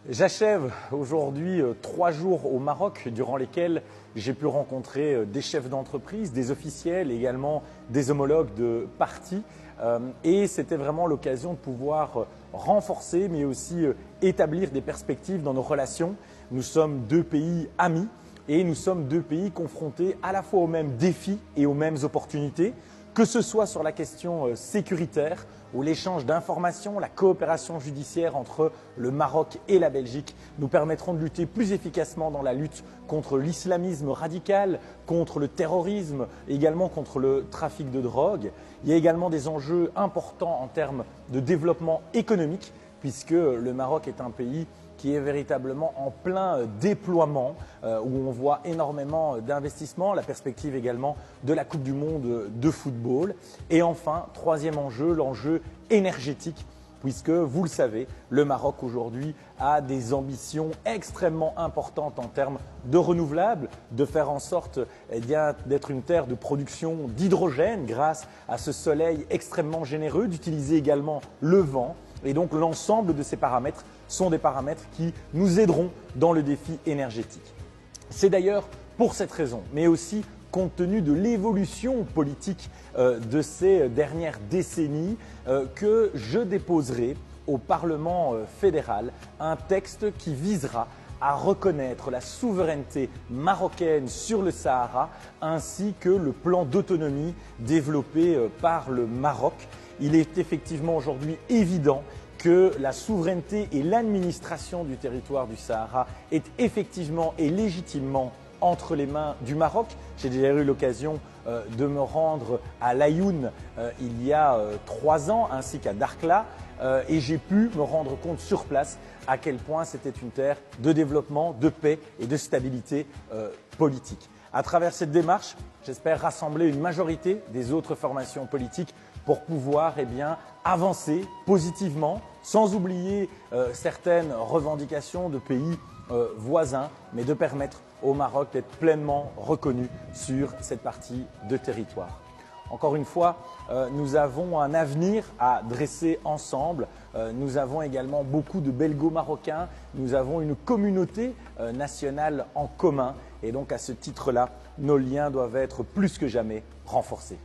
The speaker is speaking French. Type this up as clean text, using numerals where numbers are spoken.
J'achève aujourd'hui 3 jours au Maroc durant lesquels j'ai pu rencontrer des chefs d'entreprise, des officiels, également des homologues de partis. Et c'était vraiment l'occasion de pouvoir renforcer mais aussi établir des perspectives dans nos relations. Nous sommes deux pays amis et nous sommes deux pays confrontés à la fois aux mêmes défis et aux mêmes opportunités, que ce soit sur la question sécuritaire ou l'échange d'informations, la coopération judiciaire entre le Maroc et la Belgique nous permettront de lutter plus efficacement dans la lutte contre l'islamisme radical, contre le terrorisme, également contre le trafic de drogue. Il y a également des enjeux importants en termes de développement économique, puisque le Maroc est un pays qui est véritablement en plein déploiement, où on voit énormément d'investissements, la perspective également de la Coupe du Monde de football. Et enfin, troisième enjeu, l'enjeu énergétique, puisque vous le savez, le Maroc aujourd'hui a des ambitions extrêmement importantes en termes de renouvelables, de faire en sorte d'être une terre de production d'hydrogène grâce à ce soleil extrêmement généreux, d'utiliser également le vent. Et donc l'ensemble de ces paramètres sont des paramètres qui nous aideront dans le défi énergétique. C'est d'ailleurs pour cette raison, mais aussi compte tenu de l'évolution politique de ces dernières décennies, que je déposerai au Parlement fédéral un texte qui visera à reconnaître la souveraineté marocaine sur le Sahara ainsi que le plan d'autonomie développé par le Maroc. Il est effectivement aujourd'hui évident que la souveraineté et l'administration du territoire du Sahara est effectivement et légitimement entre les mains du Maroc. J'ai déjà eu l'occasion de me rendre à l'Aïoun il y a 3 ans ainsi qu'à Dakhla et j'ai pu me rendre compte sur place à quel point c'était une terre de développement, de paix et de stabilité politique. À travers cette démarche, j'espère rassembler une majorité des autres formations politiques pour pouvoir avancer positivement, sans oublier certaines revendications de pays voisins, mais de permettre au Maroc d'être pleinement reconnu sur cette partie de territoire. Encore une fois, nous avons un avenir à dresser ensemble. Nous avons également beaucoup de belgo-marocains. Nous avons une communauté nationale en commun. Et donc, à ce titre-là, nos liens doivent être plus que jamais renforcés.